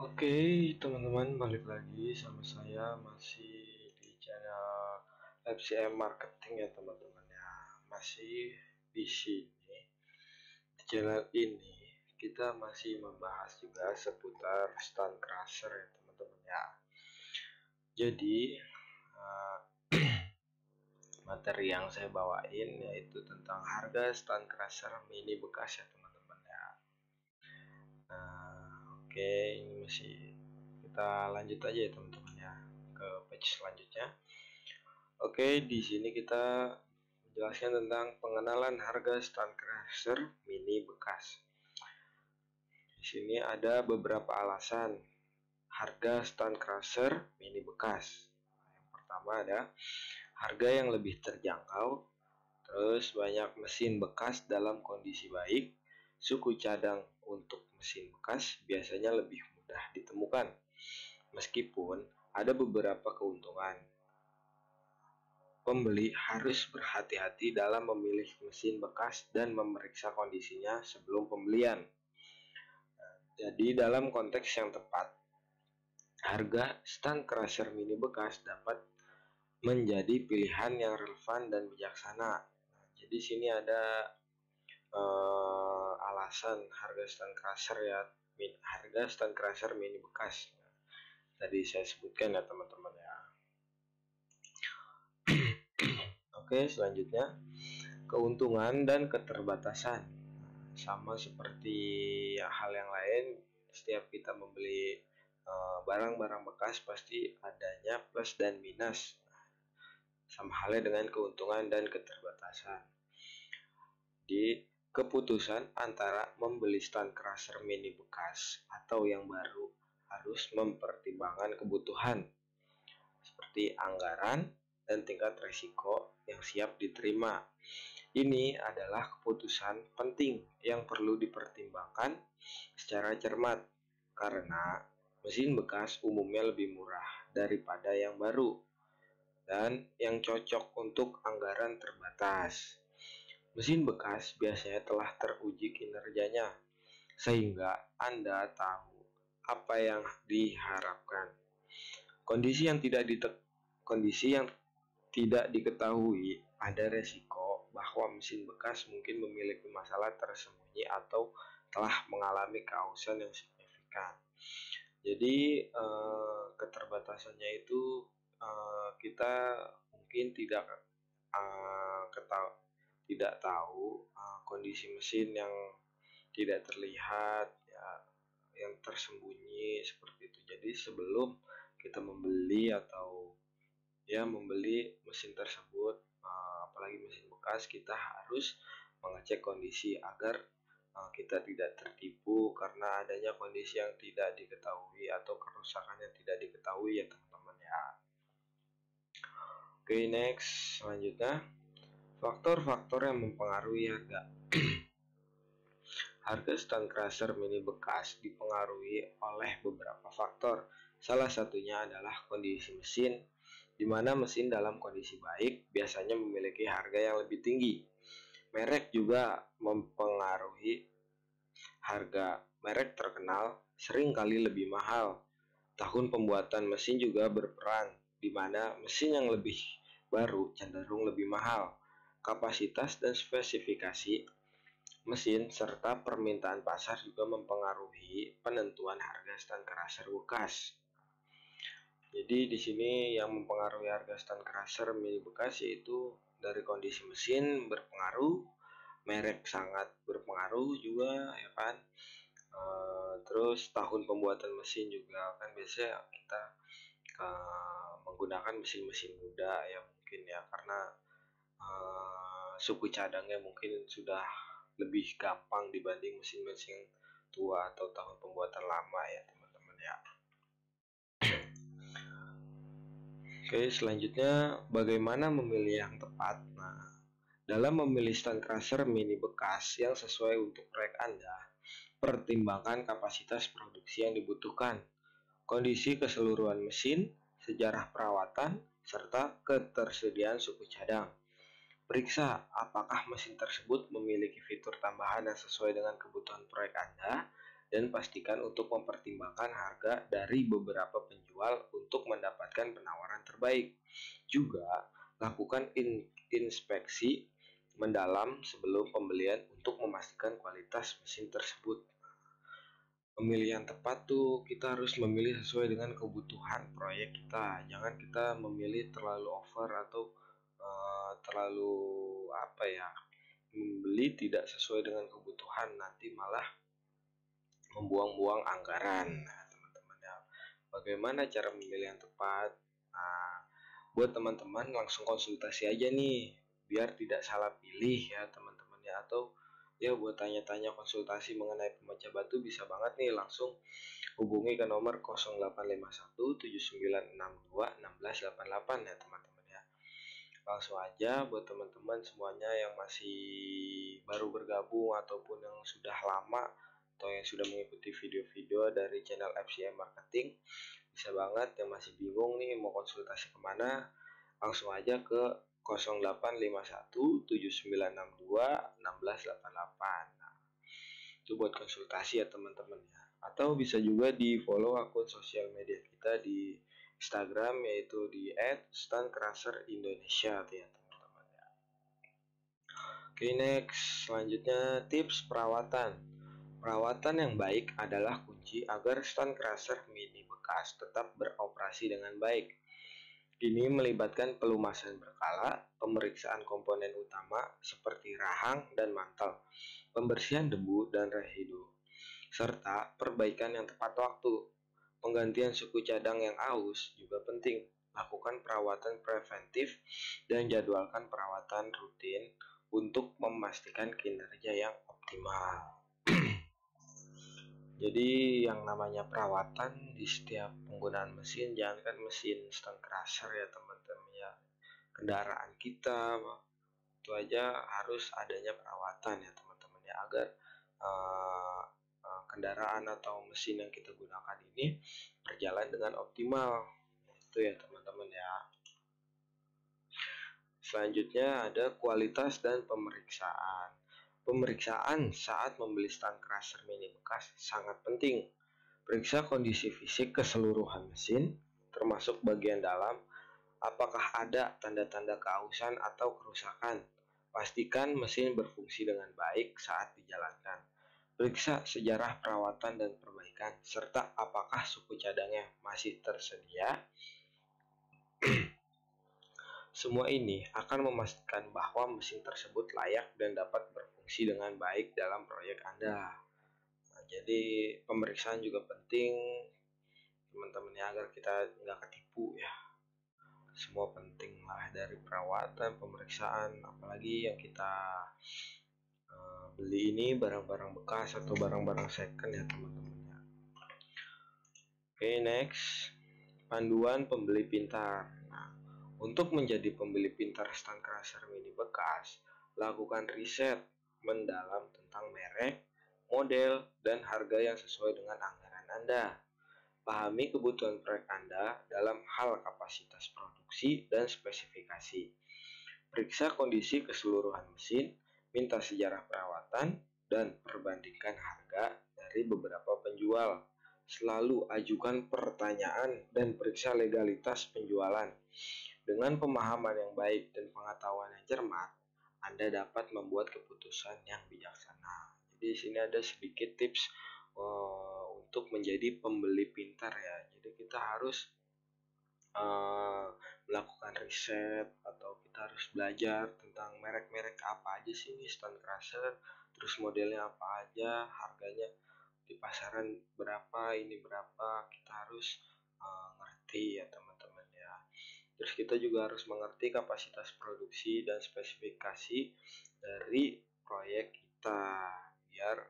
Oke, teman-teman, balik lagi sama saya masih di channel FCM Marketing ya, teman-teman ya. Masih di sini di channel ini kita masih membahas juga seputar stand crusher ya, teman-teman ya. Jadi eh, materi yang saya bawain yaitu tentang harga stand crusher mini bekas ya, teman-teman ya. Oke, ini masih kita lanjut aja ya, teman-teman ya, ke page selanjutnya. Oke, di sini kita menjelaskan tentang pengenalan harga stand crusher mini bekas. Di sini ada beberapa alasan harga stand crusher mini bekas. Yang pertama ada harga yang lebih terjangkau, terus banyak mesin bekas dalam kondisi baik, suku cadang untuk mesin bekas biasanya lebih mudah ditemukan, meskipun ada beberapa keuntungan. Pembeli harus berhati-hati dalam memilih mesin bekas dan memeriksa kondisinya sebelum pembelian. Jadi dalam konteks yang tepat, harga stand crusher mini bekas dapat menjadi pilihan yang relevan dan bijaksana. Jadi sini ada alasan harga stand crusher ya, harga stand crusher mini bekas. Tadi saya sebutkan ya, teman-teman ya. Oke, selanjutnya keuntungan dan keterbatasan. Sama seperti hal yang lain, setiap kita membeli barang-barang bekas pasti adanya plus dan minus. Sama halnya dengan keuntungan dan keterbatasan. Di keputusan antara membeli stand crusher mini bekas atau yang baru harus mempertimbangkan kebutuhan seperti anggaran dan tingkat risiko yang siap diterima. Ini adalah keputusan penting yang perlu dipertimbangkan secara cermat karena mesin bekas umumnya lebih murah daripada yang baru dan yang cocok untuk anggaran terbatas. Mesin bekas biasanya telah teruji kinerjanya sehingga Anda tahu apa yang diharapkan. Kondisi yang tidak diketahui, ada resiko bahwa mesin bekas mungkin memiliki masalah tersembunyi atau telah mengalami keausan yang signifikan. Jadi keterbatasannya itu kita mungkin tidak tahu kondisi mesin yang tidak terlihat ya, yang tersembunyi seperti itu. Jadi sebelum kita membeli atau membeli mesin tersebut, apalagi mesin bekas, kita harus mengecek kondisi agar kita tidak tertipu karena adanya kondisi yang tidak diketahui atau kerusakan yang tidak diketahui ya, teman-teman ya. Oke, next, selanjutnya faktor-faktor yang mempengaruhi harga. Harga stand crusher mini bekas dipengaruhi oleh beberapa faktor. Salah satunya adalah kondisi mesin, di mana mesin dalam kondisi baik biasanya memiliki harga yang lebih tinggi. Merek juga mempengaruhi harga. Merek terkenal sering kali lebih mahal. Tahun pembuatan mesin juga berperan, di mana mesin yang lebih baru cenderung lebih mahal. Kapasitas dan spesifikasi mesin serta permintaan pasar juga mempengaruhi penentuan harga stand crusher bekas. Jadi di sini yang mempengaruhi harga stand crusher mini bekas yaitu dari kondisi mesin berpengaruh, merek sangat berpengaruh juga ya kan. Terus tahun pembuatan mesin juga kan biasanya kita menggunakan mesin-mesin muda ya mungkin ya, karena suku cadangnya mungkin sudah lebih gampang dibanding mesin-mesin tua atau tahun pembuatan lama ya, teman-teman ya. Oke, selanjutnya bagaimana memilih yang tepat. Nah, dalam memilih stand crusher mini bekas yang sesuai untuk proyek Anda, pertimbangkan kapasitas produksi yang dibutuhkan, kondisi keseluruhan mesin, sejarah perawatan, serta ketersediaan suku cadang. Periksa apakah mesin tersebut memiliki fitur tambahan yang sesuai dengan kebutuhan proyek Anda dan pastikan untuk mempertimbangkan harga dari beberapa penjual untuk mendapatkan penawaran terbaik. Juga, lakukan inspeksi mendalam sebelum pembelian untuk memastikan kualitas mesin tersebut. Pemilihan tepat tuh kita harus memilih sesuai dengan kebutuhan proyek kita. Jangan kita memilih terlalu over atau terlalu apa ya, membeli tidak sesuai dengan kebutuhan, nanti malah membuang-buang anggaran. Nah, teman-teman ya, bagaimana cara memilih yang tepat? Nah, buat teman-teman langsung konsultasi aja nih, biar tidak salah pilih ya teman-teman ya. Atau ya buat tanya-tanya konsultasi mengenai pemecah batu bisa banget nih langsung hubungi ke nomor 0851 7962 1688 ya teman-teman ya. Langsung aja buat teman-teman semuanya yang masih baru bergabung ataupun yang sudah lama atau yang sudah mengikuti video-video dari channel FCM Marketing, bisa banget yang masih bingung nih mau konsultasi kemana, langsung aja ke 0851 7962 1688. Nah, itu buat konsultasi ya teman-teman ya. Atau bisa juga di follow akun sosial media kita di Instagram, yaitu di @stuntcrusher_indonesia ya teman-teman ya. Oke, next selanjutnya tips perawatan. Perawatan yang baik adalah kunci agar stunt crusher mini bekas tetap beroperasi dengan baik. Ini melibatkan pelumasan berkala, pemeriksaan komponen utama seperti rahang dan mantel, pembersihan debu dan residu, serta perbaikan yang tepat waktu. Penggantian suku cadang yang aus juga penting. Lakukan perawatan preventif dan jadwalkan perawatan rutin untuk memastikan kinerja yang optimal. Jadi yang namanya perawatan di setiap penggunaan mesin, jangankan mesin stunt crusher ya teman-teman ya, kendaraan kita itu aja harus adanya perawatan ya teman-teman ya, agar kendaraan atau mesin yang kita gunakan ini berjalan dengan optimal. Itu ya teman-teman ya. Selanjutnya ada kualitas dan pemeriksaan. Pemeriksaan saat membeli stunt crusher mini bekas sangat penting. Periksa kondisi fisik keseluruhan mesin, termasuk bagian dalam, apakah ada tanda-tanda keausan atau kerusakan. Pastikan mesin berfungsi dengan baik saat dijalankan. Periksa sejarah perawatan dan perbaikan, serta apakah suku cadangnya masih tersedia. Semua ini akan memastikan bahwa mesin tersebut layak dan dapat berfungsi dengan baik dalam proyek Anda. Nah, jadi pemeriksaan juga penting teman-teman ya, agar kita nggak ketipu ya. Semua penting lah, dari perawatan, pemeriksaan, apalagi yang kita beli ini barang-barang bekas atau barang-barang second ya teman-teman ya. Oke, next, panduan pembeli pintar. Nah, untuk menjadi pembeli pintar stunt crusher mini bekas, lakukan riset mendalam tentang merek, model, dan harga yang sesuai dengan anggaran Anda. Pahami kebutuhan proyek Anda dalam hal kapasitas produksi dan spesifikasi. Periksa kondisi keseluruhan mesin, minta sejarah perawatan, dan perbandingkan harga dari beberapa penjual. Selalu ajukan pertanyaan dan periksa legalitas penjualan. Dengan pemahaman yang baik dan pengetahuan yang cermat, Anda dapat membuat keputusan yang bijaksana. Jadi di sini ada sedikit tips untuk menjadi pembeli pintar ya. Jadi kita harus melakukan riset, atau kita harus belajar tentang merek-merek apa aja sih ini stunt crusher, terus modelnya apa aja, harganya di pasaran berapa, ini berapa, kita harus ngerti ya teman-teman ya. Terus kita juga harus mengerti kapasitas produksi dan spesifikasi dari proyek kita, biar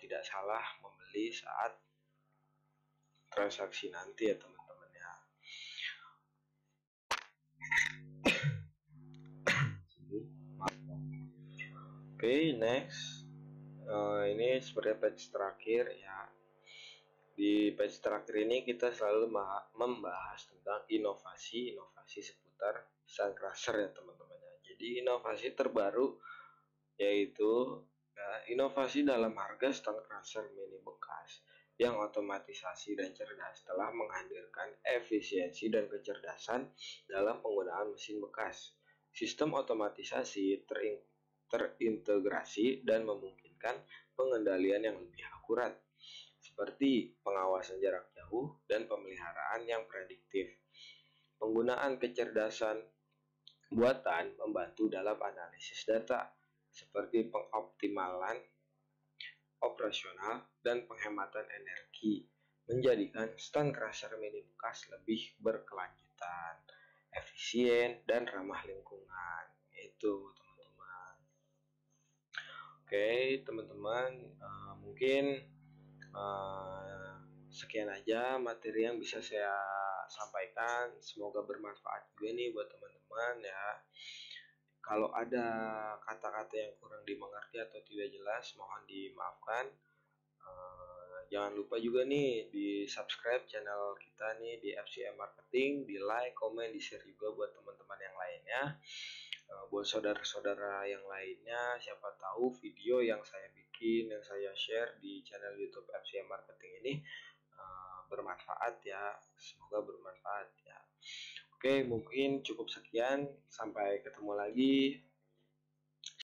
tidak salah membeli saat transaksi nanti ya teman-teman ya. Oke, next, ini sebenarnya page terakhir ya. Di page terakhir ini kita selalu membahas tentang inovasi seputar stunt crusher ya teman-teman ya. Jadi inovasi terbaru yaitu Nah, inovasi dalam harga stand crusher mini bekas yang otomatisasi dan cerdas telah menghadirkan efisiensi dan kecerdasan dalam penggunaan mesin bekas. Sistem otomatisasi terintegrasi dan memungkinkan pengendalian yang lebih akurat, seperti pengawasan jarak jauh dan pemeliharaan yang prediktif. Penggunaan kecerdasan buatan membantu dalam analisis data, seperti pengoptimalan operasional dan penghematan energi, menjadikan stand crusher mini bekas lebih berkelanjutan, efisien, dan ramah lingkungan. Itu teman-teman. Oke, teman-teman, mungkin eh, sekian aja materi yang bisa saya sampaikan. Semoga bermanfaat juga nih buat teman-teman ya. Kalau ada kata-kata yang kurang dimengerti atau tidak jelas, mohon dimaafkan. Jangan lupa juga nih di subscribe channel kita nih di FCM Marketing, di like, komen, di share juga buat teman-teman yang lainnya. Buat saudara-saudara yang lainnya, siapa tahu video yang saya bikin, yang saya share di channel YouTube FCM Marketing ini bermanfaat ya. Semoga bermanfaat ya. Oke, mungkin cukup sekian. Sampai ketemu lagi.